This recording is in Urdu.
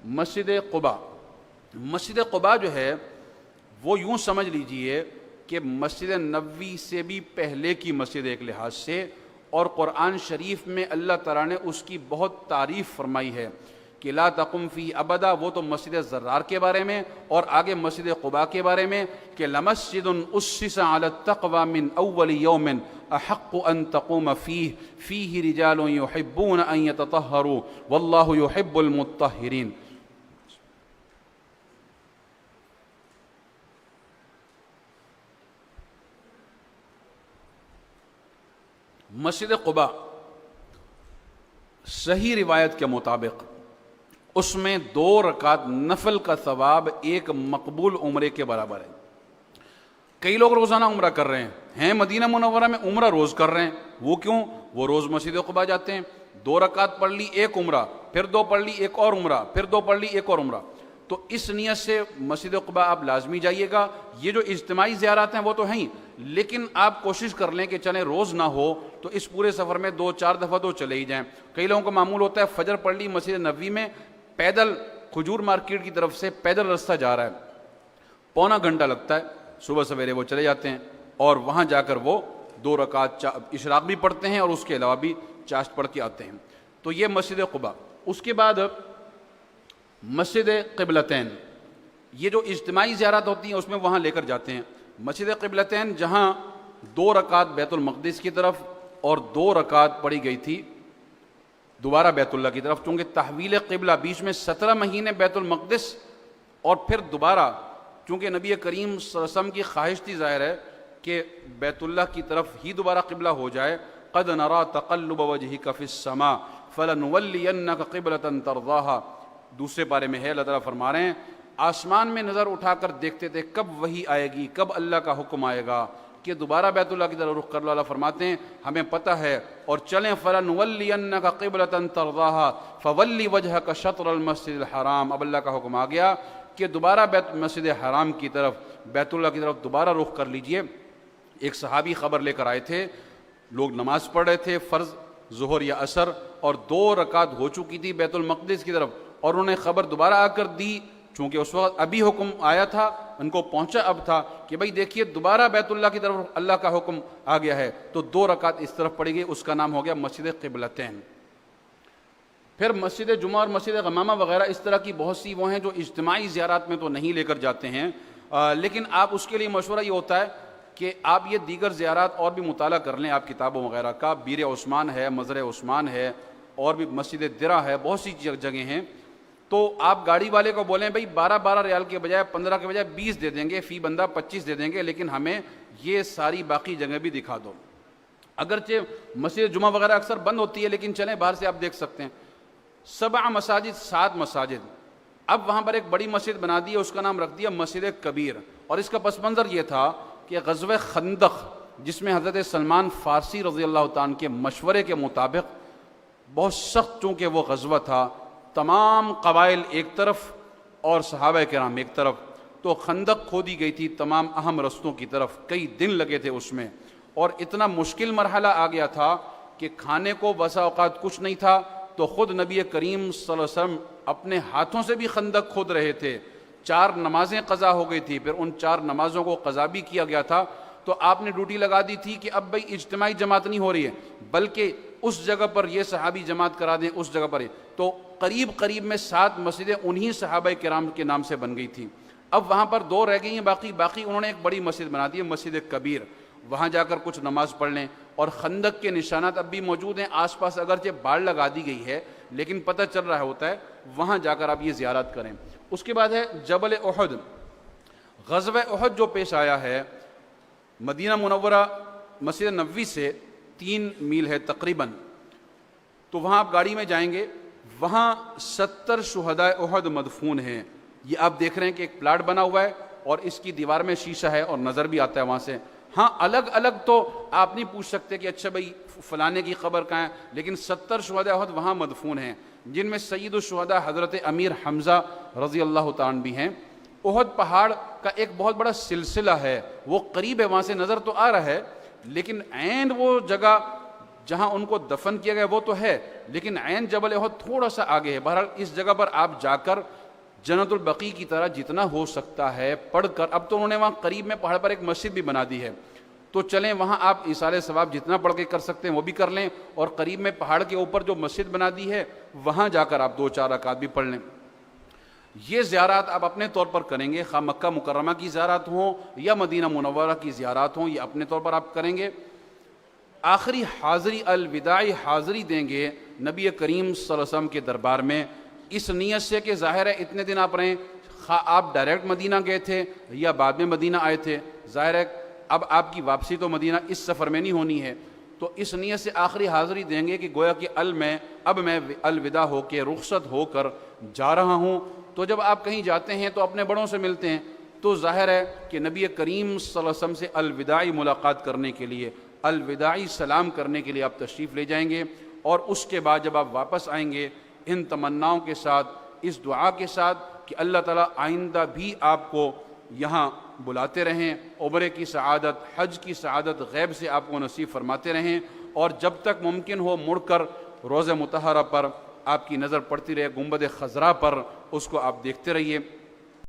مسجد قباء. مسجد قباء جو ہے وہ یوں سمجھ لیجئے کہ مسجد نبوی سے بھی پہلے کی مسجد ایک لحاظ سے، اور قرآن شریف میں اللہ تعالیٰ نے اس کی بہت تعریف فرمائی ہے کہ لا تقم فی ابدا. وہ تو مسجد زرار کے بارے میں، اور آگے مسجد قباء کے بارے میں کہ لمسجد اسس علی التقوی من اول یوم احق ان تقوم فیہ رجال یحبون ان یتطہروا واللہ یحب المطہرین. مسجد قباء صحیح روایت کے مطابق اس میں 2 رکعت نفل کا ثواب ایک مقبول عمرے کے برابر ہے. کئی لوگ روزانہ عمرہ کر رہے ہیں مدینہ منورہ میں عمرہ روز کر رہے ہیں. وہ کیوں؟ وہ روز مسجد قباء جاتے ہیں، 2 رکعت پڑھ لی ایک عمرہ، پھر 2 پڑھ لی ایک اور عمرہ، پھر 2 پڑھ لی ایک اور عمرہ. تو اس نیت سے مسجد قباء آپ لازمی جائیے گا. یہ جو اجتماعی زیارات ہیں وہ تو ہیں، لیکن آپ کوشش کر لیں کہ چلیں روز نہ ہو تو اس پورے سفر میں 2-4 دفعہ تو چلے ہی جائیں. کئی لوگوں کو معمول ہوتا ہے فجر پڑھ لی مسجد نبوی میں، پیدل کھجور مارکیٹ کی طرف سے پیدل رستہ جا رہا ہے، پونا گھنٹہ لگتا ہے. صبح سویرے وہ چلے جاتے ہیں اور وہاں جا کر وہ 2 رکعت اشراق بھی پڑھتے ہیں اور اس کے علاوہ بھی چاشت پڑھ کے آتے ہیں. تو یہ مسجد قباء. اس کے بعد مسجد قبلتین، یہ جو اجتماعی زیارات ہوتی ہیں اس میں وہاں لے کر جاتے ہیں. مسجد قبلتین جہاں 2 رکعت بیت المقدس کی طرف اور 2 رکعت پڑھی گئی تھی دوبارہ بیت اللہ کی طرف، چونکہ تحویل قبلہ بیچ میں 17 مہینے بیت المقدس اور پھر دوبارہ، چونکہ نبی کریم صلی اللہ علیہ وسلم کی خواہش تھی ظاہر ہے کہ بیت اللہ کی طرف ہی دوبارہ قبلہ ہو جائے. قد نرى تقلب وجهك في السماء فلنولينك قبلة ترضاها. دوسرے پارے میں ہے اللہ تعالیٰ فرما رہے ہیں آسمان میں نظر اٹھا کر دیکھتے تھے کب وحی آئے گی، کب اللہ کا حکم آئے گا کہ دوبارہ بیت اللہ کی طرف رخ کر لو. اللہ فرماتے ہیں ہمیں پتہ ہے اور چلیں. فَلَنُوَلِّيَنَّكَ قِبْلَةً تَرْضَاهَا فَوَلِّ وَجْهَكَ شَطْرَ الْمَسْجِدِ الْحَرَامِ. اب اللہ کا حکم آ گیا کہ دوبارہ مسجد حرام کی طرف، بیت اللہ کی طرف دوبارہ رخ کر لیجئے. ایک صحابی خبر لے کر آئے تھے، لوگ نماز پڑھ رہے تھے فرض ظہر یا عصر، اور 2 رکعت ہو چکی تھی بیت المقدس کی طرف، اور انہوں نے خبر دوبارہ آ کر دی چونکہ اس وقت ابھی حکم آیا تھا، ان کو پہنچا اب تھا کہ بھئی دیکھیے دوبارہ بیت اللہ کی طرف اللہ کا حکم آ گیا ہے. تو 2 رکعت اس طرف پڑھی گئی، اس کا نام ہو گیا مسجد قبلتین. پھر مسجد جمعہ اور مسجد غمامہ وغیرہ اس طرح کی بہت سی وہ ہیں جو اجتماعی زیارات میں تو نہیں لے کر جاتے ہیں، لیکن آپ اس کے لیے مشورہ یہ ہوتا ہے کہ آپ یہ دیگر زیارات اور بھی مطالعہ کر لیں آپ کتابوں وغیرہ کا. بیر عثمان ہے، مزر عثمان ہے، اور بھی مسجد درہ ہے، بہت سی جگہیں ہیں. تو آپ گاڑی والے کو بولیں بھئی 12 ریال کے بجائے 15 کے بجائے 20 دے دیں گے، فی بندہ 25 دے دیں گے، لیکن ہمیں یہ ساری باقی جگہ بھی دکھا دو. اگرچہ مسجد جمعہ وغیرہ اکثر بند ہوتی ہے لیکن چلیں باہر سے آپ دیکھ سکتے ہیں. 7 مساجد 7 مساجد. اب وہاں پر ایک بڑی مسجد بنا دی ہے، اس کا نام رکھ دیا مسجد کبیر. اور اس کا پس منظر یہ تھا کہ غزوہ خندق، جس میں حضرت سلمان فارسی رضی اللہ تعالیٰ عنہ کے مشورے کے مطابق بہت سخت، چونکہ وہ غزوہ تھا، تمام قبائل ایک طرف اور صحابہ کرام ایک طرف، تو خندق کھودی گئی تھی تمام اہم رستوں کی طرف. کئی دن لگے تھے اس میں، اور اتنا مشکل مرحلہ آ گیا تھا کہ کھانے کو بسا اوقات کچھ نہیں تھا. تو خود نبی کریم صلی اللہ علیہ وسلم اپنے ہاتھوں سے بھی خندق کھود رہے تھے. 4 نمازیں قضا ہو گئی تھی، پھر ان 4 نمازوں کو قضا بھی کیا گیا تھا. تو آپ نے ڈیوٹی لگا دی تھی کہ اب بھئی اجتماعی جماعت نہیں ہو رہی ہے، بلکہ اس جگہ پر یہ صحابی جماعت کرا دیں، اس جگہ پر. تو قریب میں 7 مسجدیں انہی صحابہ کرام کے نام سے بن گئی تھیں. اب وہاں پر 2 رہ گئی ہیں باقی انہوں نے ایک بڑی مسجد بنا دی ہے مسجد کبیر. وہاں جا کر کچھ نماز پڑھ لیں. اور خندق کے نشانات اب بھی موجود ہیں آس پاس، اگرچہ باڑ لگا دی گئی ہے لیکن پتہ چل رہا ہوتا ہے، وہاں جا کر آپ یہ زیارت کریں. اس کے بعد ہے جبل احد. غزوہ احد جو پیش آیا ہے مدینہ منورہ مسجد نبوی سے 3 میل ہے تقریباً. تو وہاں آپ گاڑی میں جائیں گے، وہاں 70 شہداء احد مدفون ہیں. یہ آپ دیکھ رہے ہیں کہ ایک پلاٹ بنا ہوا ہے اور اس کی دیوار میں شیشہ ہے اور نظر بھی آتا ہے وہاں سے. ہاں الگ الگ تو آپ نہیں پوچھ سکتے کہ اچھا بھئی فلانے کی قبر کہاں ہے، لیکن 70 شہداء احد وہاں مدفون ہیں، جن میں سید الشہداء حضرت امیر حمزہ رضی اللہ تعالیٰ عنہ بھی ہیں. احد پہاڑ کا ایک بہت بڑا سلسلہ ہے، وہ قریب ہے، وہاں سے نظر تو آ رہا ہے، لیکن عین وہ جگہ جہاں ان کو دفن کیا گیا وہ تو ہے، لیکن عین جبل احد تھوڑا سا آگے ہے۔ بہرحال اس جگہ پر آپ جا کر جنت البقیع کی طرح جتنا ہو سکتا ہے پڑھ کر، اب تو انہوں نے وہاں قریب میں پہاڑ پر ایک مسجد بھی بنا دی ہے، تو چلیں وہاں آپ ایصال ثواب جتنا پڑھ کے کر سکتے ہیں وہ بھی کر لیں، اور قریب میں پہاڑ کے اوپر جو مسجد بنا دی ہے وہاں جا کر آپ 2-4 رکعت بھی پڑھ لیں۔ یہ زیارات آپ اپنے طور پر کریں گے، خواہ مکہ مکرمہ کی زیارات ہوں یا مدینہ منورہ کی زیارات ہوں، یہ اپنے طور پر آپ کریں گے۔ آخری حاضری الوداعی حاضری دیں گے نبی کریم صلی اللہ علیہ وسلم کے دربار میں، اس نیت سے کہ ظاہر ہے اتنے دن آپ رہیں، خواہ آپ ڈائریکٹ مدینہ گئے تھے یا بعد میں مدینہ آئے تھے، ظاہر ہے اب آپ کی واپسی تو مدینہ اس سفر میں نہیں ہونی ہے، تو اس نیت سے آخری حاضری دیں گے کہ گویا کہ اب میں الوداع ہو کے رخصت ہو کر جا رہا ہوں۔ تو جب آپ کہیں جاتے ہیں تو اپنے بڑوں سے ملتے ہیں، تو ظاہر ہے کہ نبی کریم صلی اللہ علیہ وسلم سے الوداعی ملاقات کرنے کے لیے، الوداعی سلام کرنے کے لیے آپ تشریف لے جائیں گے، اور اس کے بعد جب آپ واپس آئیں گے ان تمناؤں کے ساتھ، اس دعا کے ساتھ کہ اللہ تعالیٰ آئندہ بھی آپ کو یہاں بلاتے رہیں، عمرے کی سعادت، حج کی سعادت غیب سے آپ کو نصیب فرماتے رہیں، اور جب تک ممکن ہو مڑ کر روضہ مطہرہ پر آپ کی نظر پڑتی رہے، گنبد خضراء پر اس کو آپ دیکھتے رہیے۔